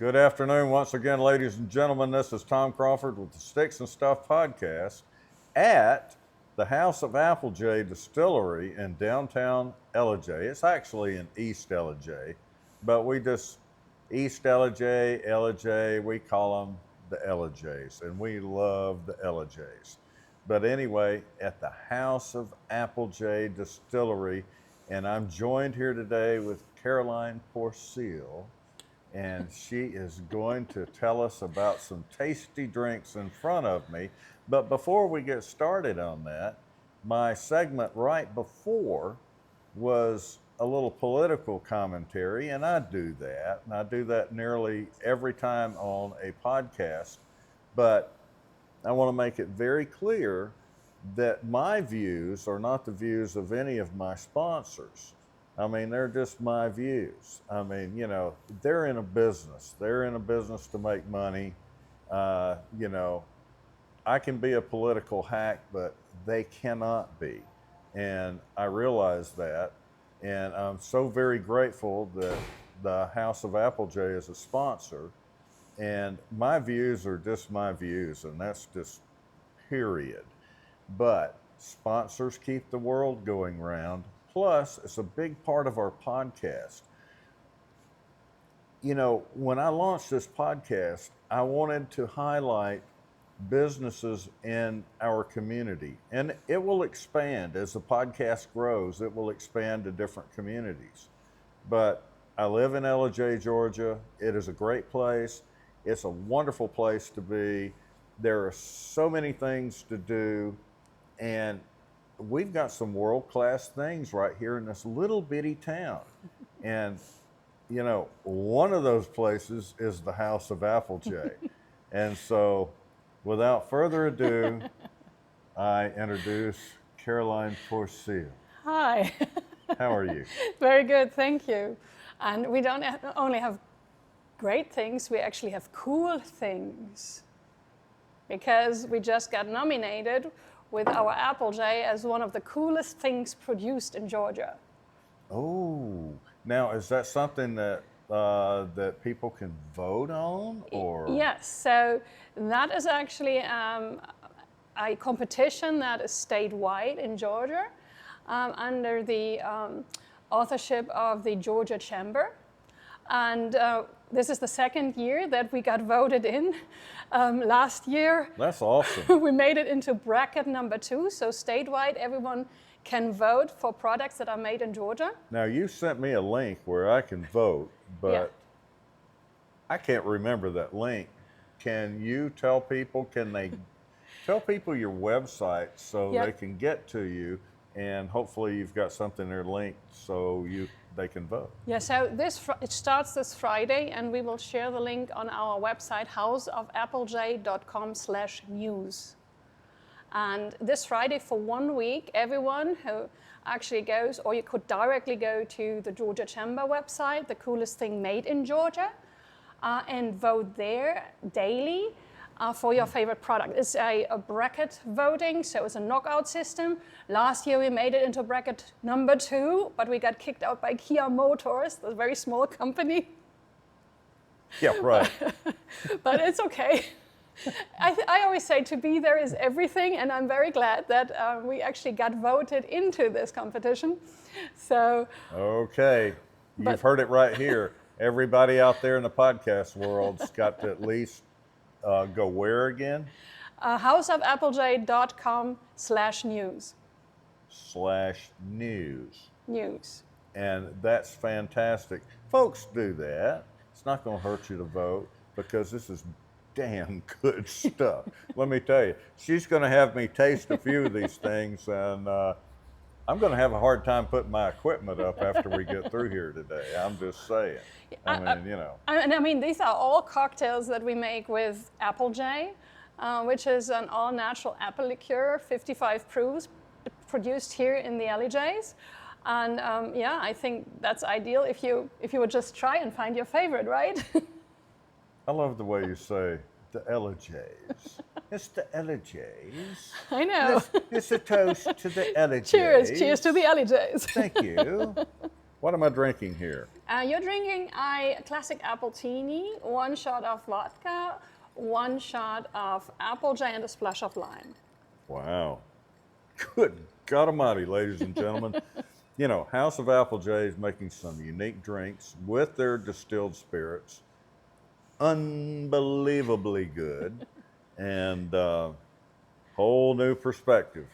Good afternoon once again, ladies and gentlemen. This is Tom Crawford with the Stix and Stuff podcast at the House of Applejay Distillery in downtown Ellijay. It's actually in East Ellijay, but we just, East Ellijay, Ellijay, we call them the Ellijays, and we love the Ellijays. But anyway, at the House of Applejay Distillery, and I'm joined here today with Caroline Porsiel, and she is going to tell us about some tasty drinks in front of me. But before we get started on that, my segment right before was a little political commentary, and I do that. And I do that nearly every time on a podcast. But I want to make it very clear that my views are not the views of any of my sponsors. I mean, they're just my views. I mean, you know, they're in a business. They're in a business to make money. You know, I can be a political hack, but they cannot be. And I realize that. And I'm so very grateful that the House of Applejay is a sponsor. And my views are just my views, and that's just period. But sponsors keep the world going round. Plus, it's a big part of our podcast. You know, when I launched this podcast, I wanted to highlight businesses in our community. And it will expand as the podcast grows. It will expand to different communities. But I live in Ellijay, Georgia. It is a great place. It's a wonderful place to be. There are so many things to do. And we've got some world-class things right here in this little bitty town. And, you know, one of those places is the House of Applejay. And so, without further ado, I introduce Caroline Porsiel. Hi. How are you? Very good, thank you. And we don't only have great things, we actually have cool things. Because we just got nominated with our Applejay as one of the coolest things produced in Georgia. Oh, now is that something that that people can vote on, or? Yes, so that is actually a competition that is statewide in Georgia under the authorship of the Georgia Chamber. And this is the second year that we got voted in. Last year, That's awesome. we made it into bracket number 2. So statewide, everyone can vote for products that are made in Georgia. Now, you sent me a link where I can vote, but Yeah. I can't remember that link. Can you tell people, can they tell people your website so Yeah. they can get to you, and hopefully you've got something there linked so they can vote? Yeah, so it starts this Friday, and we will share the link on our website, houseofappleJ.com/news. And this Friday, for 1 week, everyone who actually goes, or you could directly go to the Georgia Chamber website, the coolest thing made in Georgia, and vote there daily for your favorite product. It's a bracket voting, so it's a knockout system. Last year we made it into bracket number 2, but we got kicked out by Kia Motors, a very small company. Yeah, right. But it's okay. I always say to be there is everything, and I'm very glad that we actually got voted into this competition. So. Okay, you've heard it right here. Everybody out there in the podcast world's got to at least go where again? HouseofappleJ.com/news. /news. News. And that's fantastic. Folks, do that. It's not going to hurt you to vote because this is damn good stuff. Let me tell you, she's going to have me taste a few of these things, and I'm going to have a hard time putting my equipment up after we get through here today. I'm just saying. I mean, you know. And I mean, these are all cocktails that we make with Applejay, which is an all-natural apple liqueur, 55 proofs, produced here in the Ellijays. And yeah, I think that's ideal if you would just try and find your favorite, right? I love the way you say the Ellijays. It's the Ellijays. I know. It's a toast to the Ellijays. Cheers to the Ellijays. Thank you. What am I drinking here? You're drinking a Classic Appletini, 1 shot of vodka, 1 shot of Applejay, and a splash of lime. Wow. Good God Almighty, ladies and gentlemen. You know, House of Applejay is making some unique drinks with their distilled spirits. Unbelievably good. And whole new perspective.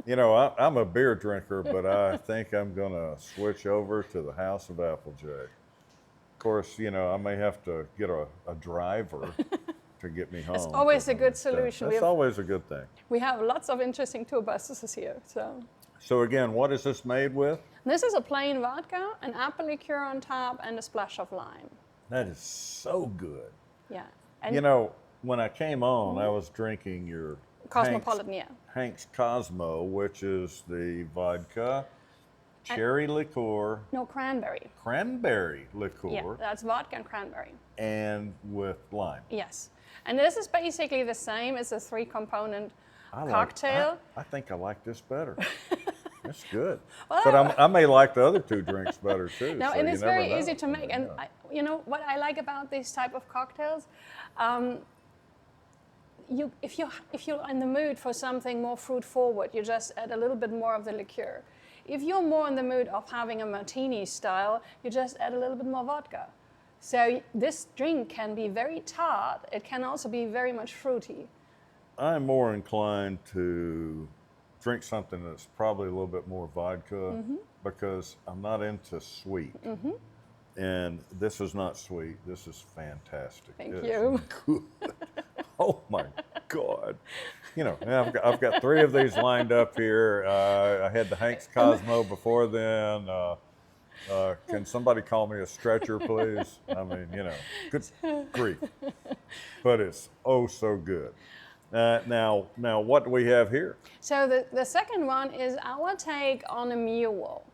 You know, I'm a beer drinker, but I think I'm going to switch over to the House of Applejay. Of course, you know, I may have to get a driver to get me home. It's always a good solution. It's always a good thing. We have lots of interesting tour buses here. So again, what is this made with? This is a plain vodka, an apple liqueur on top, and a splash of lime. That is so good. Yeah. And You know, when I came on, I was drinking your Cosmopolitan, Hank's Cosmo, which is the vodka, cherry liqueur, cranberry liqueur, Yeah, that's vodka and cranberry. and with lime. Yes. And this is basically the same as a 3-component cocktail. I think I like this better. That's good. Well, But I may like the other 2 drinks better too. No, so and you it's never very know. easy to make. And you know what I like about these type of cocktails? If you're in the mood for something more fruit forward, you just add a little bit more of the liqueur. If you're more in the mood of having a martini style, you just add a little bit more vodka. So this drink can be very tart. It can also be very much fruity. I'm more inclined to drink something that's probably a little bit more vodka because I'm not into sweet. And this is not sweet. This is fantastic. Thank It you. is good. Oh my God. You know, I've got 3 of these lined up here. I had the Hank's Cosmo before then. Can somebody call me a stretcher, please? I mean, you know, good grief. But it's oh so good. Now, what do we have here? So the second one is our take on a mule.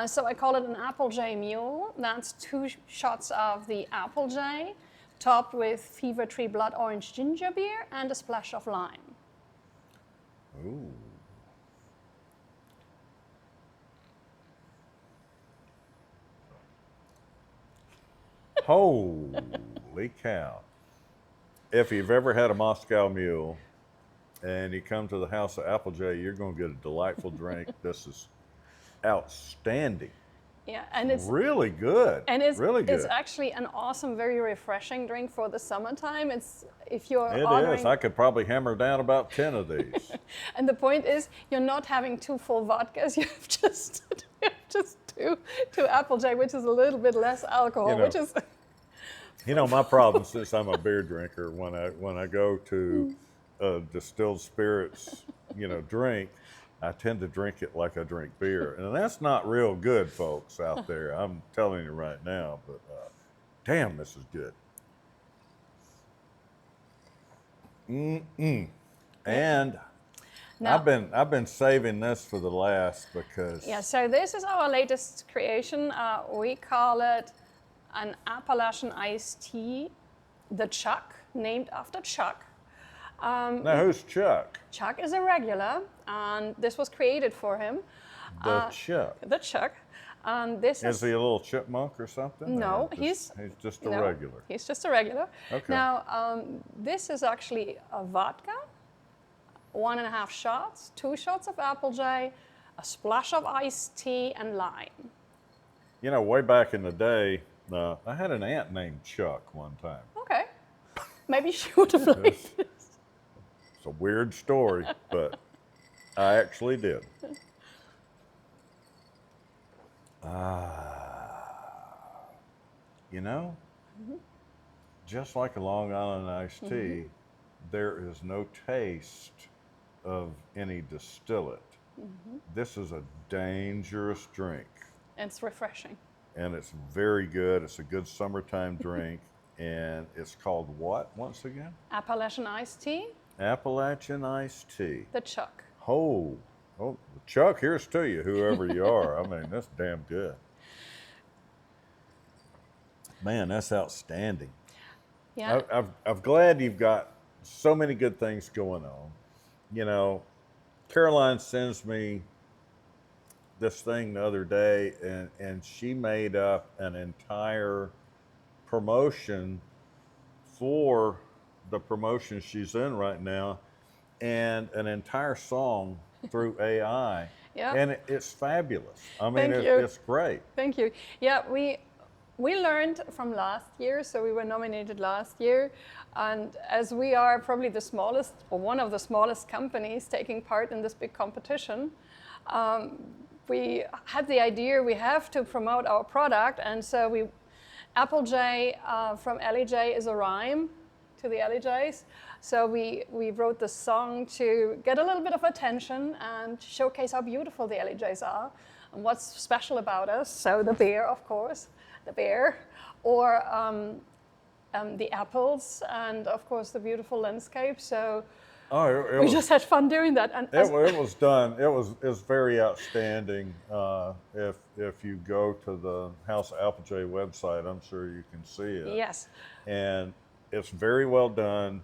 So I call it an Applejay Mule. That's 2 shots of the Applejay, topped with Fever Tree Blood Orange Ginger Beer and a splash of lime. Ooh. Holy cow. If you've ever had a Moscow Mule and you come to the House of Applejay, you're going to get a delightful drink. This is outstanding. Yeah, and it's Really good. and it's really good. it's actually an awesome, very refreshing drink for the summertime. It's if you're It ordering, is. I could probably hammer down about 10 of these. and the point is you're not having 2 full vodkas. You have just two Applejay, which is a little bit less alcohol, You know, which is You know, my problem since I'm a beer drinker, when I go to distilled spirits, you know, drink, I tend to drink it like I drink beer, and that's not real good, folks out there. I'm telling you right now. But damn, this is good. And Now- I've been saving this for the last because yeah. So this is our latest creation. We call it an Appalachian Iced Tea, the Chuck, named after Chuck. Now who's Chuck? Chuck is a regular, and this was created for him. The Chuck. The Chuck. This Is he a little chipmunk or something? No, Or he's just a no, regular. He's just a regular. Okay. Now, this is actually a vodka, 1.5 shots, 2 shots of Applejay, a splash of iced tea, and lime. You know, way back in the day, I had an aunt named Chuck one time. Okay. Maybe she would have liked it. It's a weird story, but I actually did. You know, just like a Long Island iced tea, there is no taste of any distillate. This is a dangerous drink, It's refreshing. and it's very good. It's a good summertime drink, and it's called what once again? Appalachian Iced Tea, Appalachian Iced Tea. the Chuck. Oh, Chuck, here's to you, whoever you are. I mean, that's damn good. Man, that's outstanding. Yeah. I'm glad you've got so many good things going on. You know, Caroline sends me this thing the other day, and she made up an entire promotion for the promotion she's in right now, and an entire song through AI. Yeah. And it's fabulous. I mean, Thank you. it's great. Thank you. Yeah, we learned from last year, so we were nominated last year, and as we are probably the smallest or one of the smallest companies taking part in this big competition, we had the idea we have to promote our product, and so Applejay from Ellijay is a rhyme to the Ellijays. So we wrote this song to get a little bit of attention and showcase how beautiful the Ellijays are and what's special about us. So the beer, of course, the beer, or the apples, and of course the beautiful landscape. So we just had fun doing that. And it was done. It was very outstanding. If you go to the House of Applejay website, I'm sure you can see it. Yes. And it's very well done,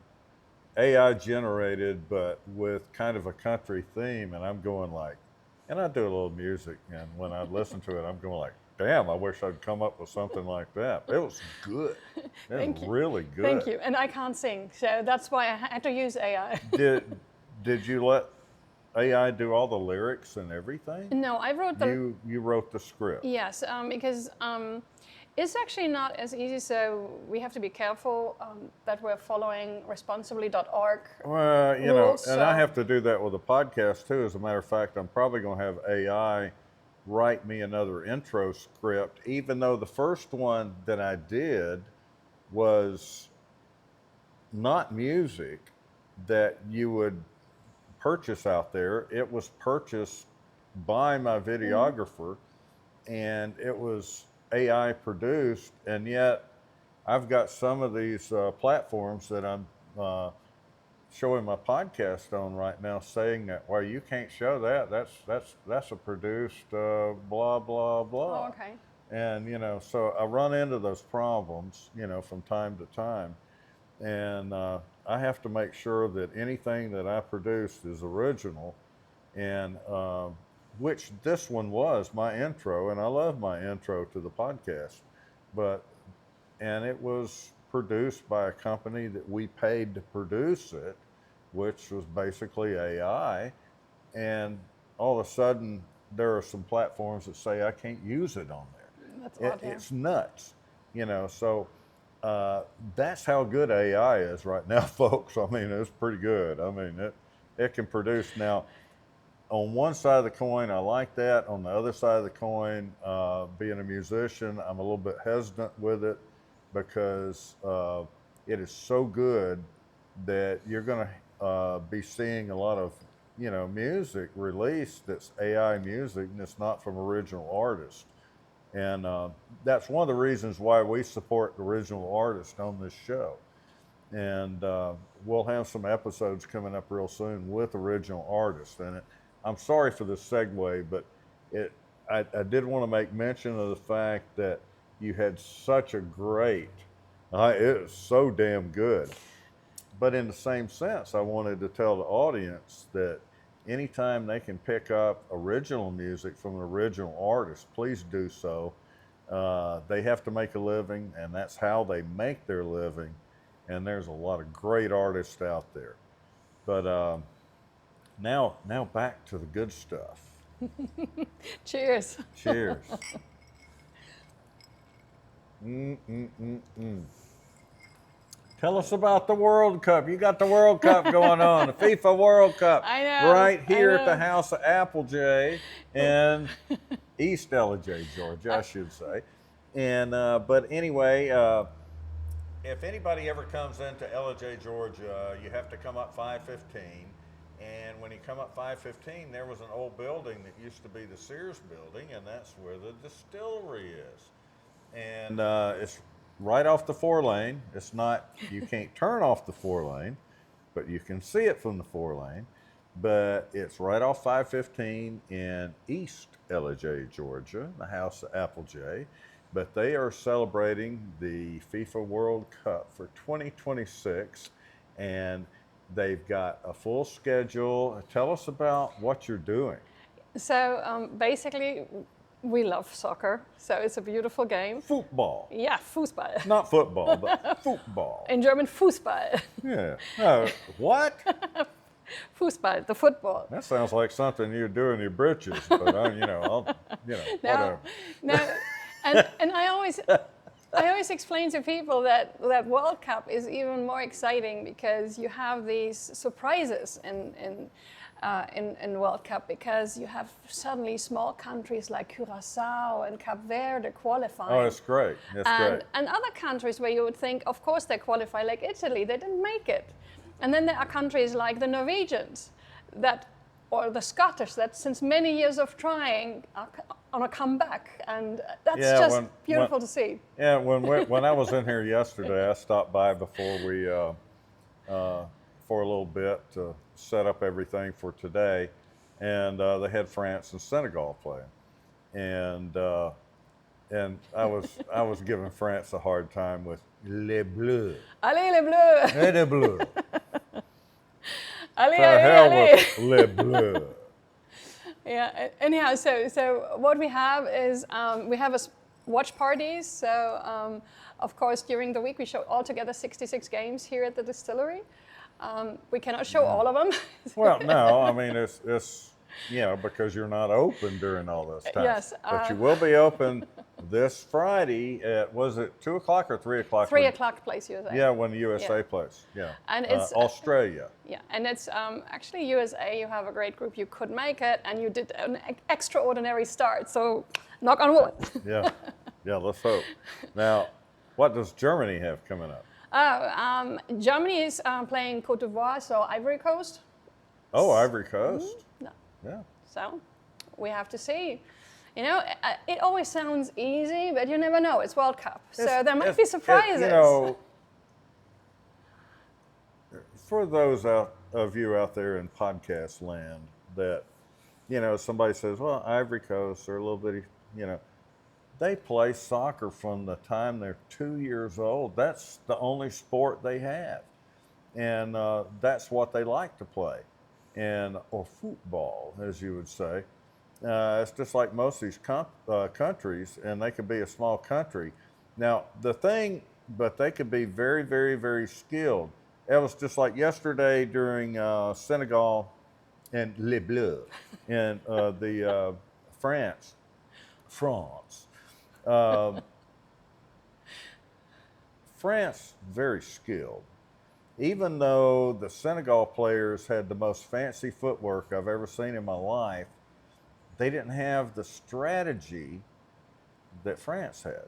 AI generated, but with kind of a country theme. And I'm going like, and I do a little music, and when I listen to it, I'm going like, damn, I wish I'd come up with something like that. It was good. It was really good. Thank you. And I can't sing, so that's why I had to use AI. Did you let AI do all the lyrics and everything? No, I wrote the... You wrote the script. Yes, because it's actually not as easy, so we have to be careful that we're following responsibly.org. Well, you rules, know, and I have to do that with a podcast too. As a matter of fact, I'm probably going to have AI write me another intro script, even though the first one that I did was not music that you would purchase out there. It was purchased by my videographer, and it was AI produced, and yet I've got some of these platforms that I'm showing my podcast on right now saying that, well, you can't show that. That's a produced blah, blah, blah. Oh, okay. And, you know, so I run into those problems, you know, from time to time. And I have to make sure that anything that I produced is original, and which this one was my intro, and I love my intro to the podcast, and it was produced by a company that we paid to produce it, which was basically AI, and all of a sudden there are some platforms that say I can't use it on there. That's odd, yeah. It's nuts, you know, so that's how good AI is right now, folks. I mean, it's pretty good. I mean, it can produce now. On one side of the coin, I like that. On the other side of the coin, being a musician, I'm a little bit hesitant with it because it is so good that you're going to be seeing a lot of, you know, music released that's AI music and it's not from original artists. And that's one of the reasons why we support original artists on this show. And we'll have some episodes coming up real soon with original artists. And I'm sorry for this segue, but I did want to make mention of the fact that you had such a great, it was so damn good. But in the same sense, I wanted to tell the audience that anytime they can pick up original music from an original artist, please do so. They have to make a living, and that's how they make their living. And there's a lot of great artists out there. But now back to the good stuff. Cheers. Cheers. Tell us about the World Cup. You got the World Cup going on, the FIFA World Cup. I know. Right here at the House of Applejay in East Ellijay, Georgia, I should say. And but anyway, if anybody ever comes into Ellijay, Georgia, you have to come up 515. And when you come up 515, there was an old building that used to be the Sears building, and that's where the distillery is. And it's right off the 4-lane. It's not, you can't turn off the 4-lane, but you can see it from the 4-lane. But it's right off 515 in East Ellijay, Georgia, the House of Applejay. But they are celebrating the FIFA World Cup for 2026, and they've got a full schedule. Tell us about what you're doing. So basically, we love soccer. So it's a beautiful game. Football. Yeah, Fußball. Not football, but football. In German, Fußball. Yeah. What? Fußball, the football. That sounds like something you do in your britches, but whatever. No, and I always explain to people that World Cup is even more exciting because you have these surprises in World Cup, because you have suddenly small countries like Curacao and Cape Verde qualifying. Oh, it's great. It's great. And other countries where you would think, of course, they qualify, like Italy, they didn't make it. And then there are countries like the Norwegians or the Scottish that since many years of trying are on a comeback, and that's beautiful to see. Yeah, when I was in here yesterday, I stopped by before we for a little bit to set up everything for today, and they had France and Senegal playing, and I was giving France a hard time with les bleus. Allez les bleus! Et les bleus. Allez, To hell with les bleus. Yeah. Anyhow, so what we have is we have watch parties. So of course during the week we show altogether 66 games here at the distillery. We cannot show all of them. Well, no, I mean it's because you're not open during all this time. Yes. But you will be open this Friday at, was it 2 o'clock or 3 o'clock? 3 o'clock plays USA. Yeah, when the USA plays. Yeah. And it's Australia. Yeah, and it's actually USA. You have a great group. You could make it, and you did an extraordinary start. So, knock on wood. Yeah. Let's hope. Now, what does Germany have coming up? Germany is playing Côte d'Ivoire, so Ivory Coast. Oh, Ivory Coast. No. Yeah. So, we have to see. You know, it always sounds easy, but you never know. It's World Cup, so there might be surprises. For those of you out there in podcast land that, somebody says, well, Ivory Coast, they're a little bitty, they play soccer from the time they're 2 years old. That's the only sport they have. And that's what they like to play. Or football, as you would say. It's just like most of these countries, and they could be a small country. Now, but they could be very, very, very skilled. It was just like yesterday during Senegal and Les Bleus and the France. France, very skilled. Even though the Senegal players had the most fancy footwork I've ever seen in my life, they didn't have the strategy that France had.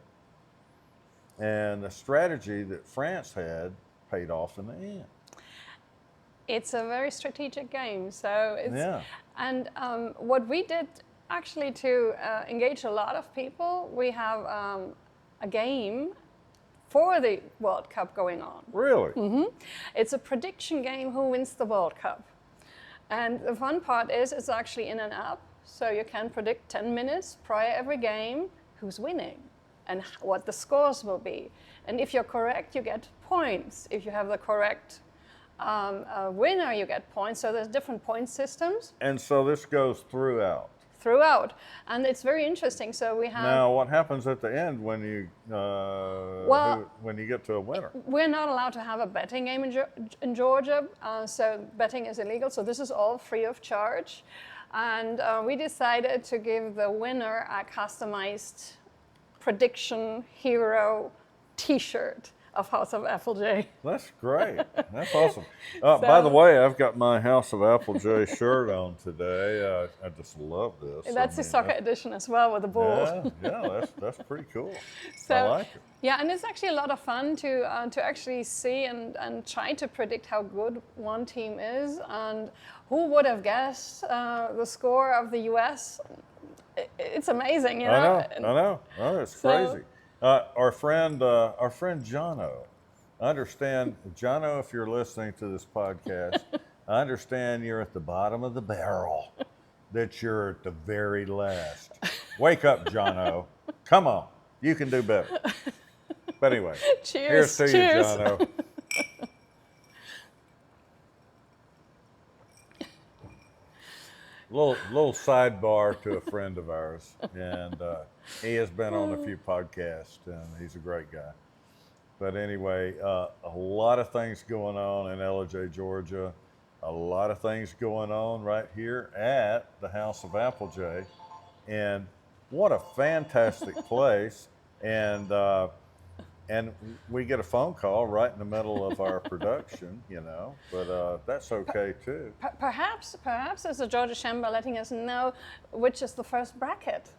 And the strategy that France had paid off in the end. It's a very strategic game. So and what we did actually to engage a lot of people, we have a game for the World Cup going on. Really? Mm-hmm. It's a prediction game, who wins the World Cup. And the fun part is it's actually in an app, so you can predict 10 minutes prior every game who's winning and what the scores will be. And if you're correct, you get points. If you have the correct winner, you get points. So there's different point systems. And so this goes throughout. And it's very interesting. So we have. Now, what happens at the end when you when you get to a winner? We're not allowed to have a betting game in Georgia, so betting is illegal. So this is all free of charge, and we decided to give the winner a customized prediction hero T-shirt of House of Applejay. That's great. That's awesome. By the way, I've got my House of Applejay shirt on today. I just love this. That's the soccer edition as well with the ball. Yeah, that's pretty cool. So, I like it. Yeah, and it's actually a lot of fun to actually see and try to predict how good one team is. And who would have guessed the score of the U.S.? It's amazing, you know. I know. Oh, it's crazy. Our friend Jono, I understand, Jono, if you're listening to this podcast, I understand you're at the bottom of the barrel, that you're at the very last. Wake up, Jono. Come on, you can do better. But anyway, cheers to you, Jono. little sidebar to a friend of ours, and he has been on a few podcasts, and he's a great guy. But anyway, a lot of things going on in Ellijay, Georgia. A lot of things going on right here at the House of Applejay, and what a fantastic place! And we get a phone call right in the middle of our production, but that's okay too. Perhaps there's a Georgia Chamber letting us know which is the first bracket.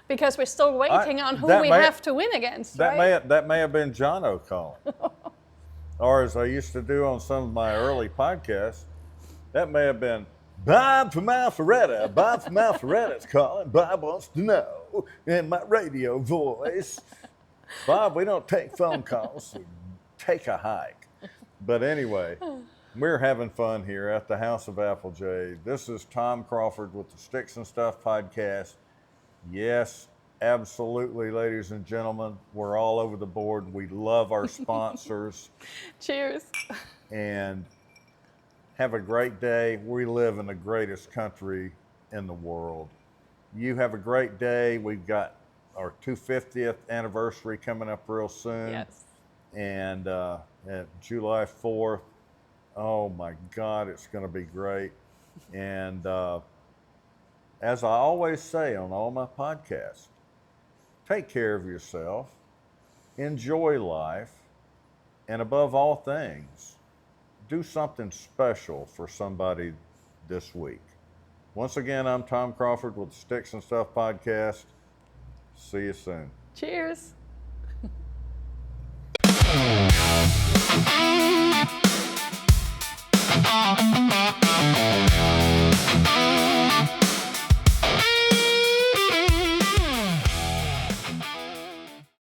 Because we're still waiting on who we have to win against, right? That may have been Jono calling. Or as I used to do on some of my early podcasts, that may have been Bob from Alpharetta. Bob from Alpharetta's calling. Bob wants to know in my radio voice. Bob, we don't take phone calls. So take a hike. But anyway, we're having fun here at the House of Applejay. This is Tom Crawford with the Stix and Stuff podcast. Yes, absolutely, ladies and gentlemen. We're all over the board. We love our sponsors. Cheers. And have a great day. We live in the greatest country in the world. You have a great day. We've got our 250th anniversary coming up real soon. Yes. And at July 4th, oh my God, it's going to be great. And as I always say on all my podcasts, take care of yourself, enjoy life, and above all things, do something special for somebody this week. Once again, I'm Tom Crawford with the Stix and Stuff podcast. See you soon. Cheers.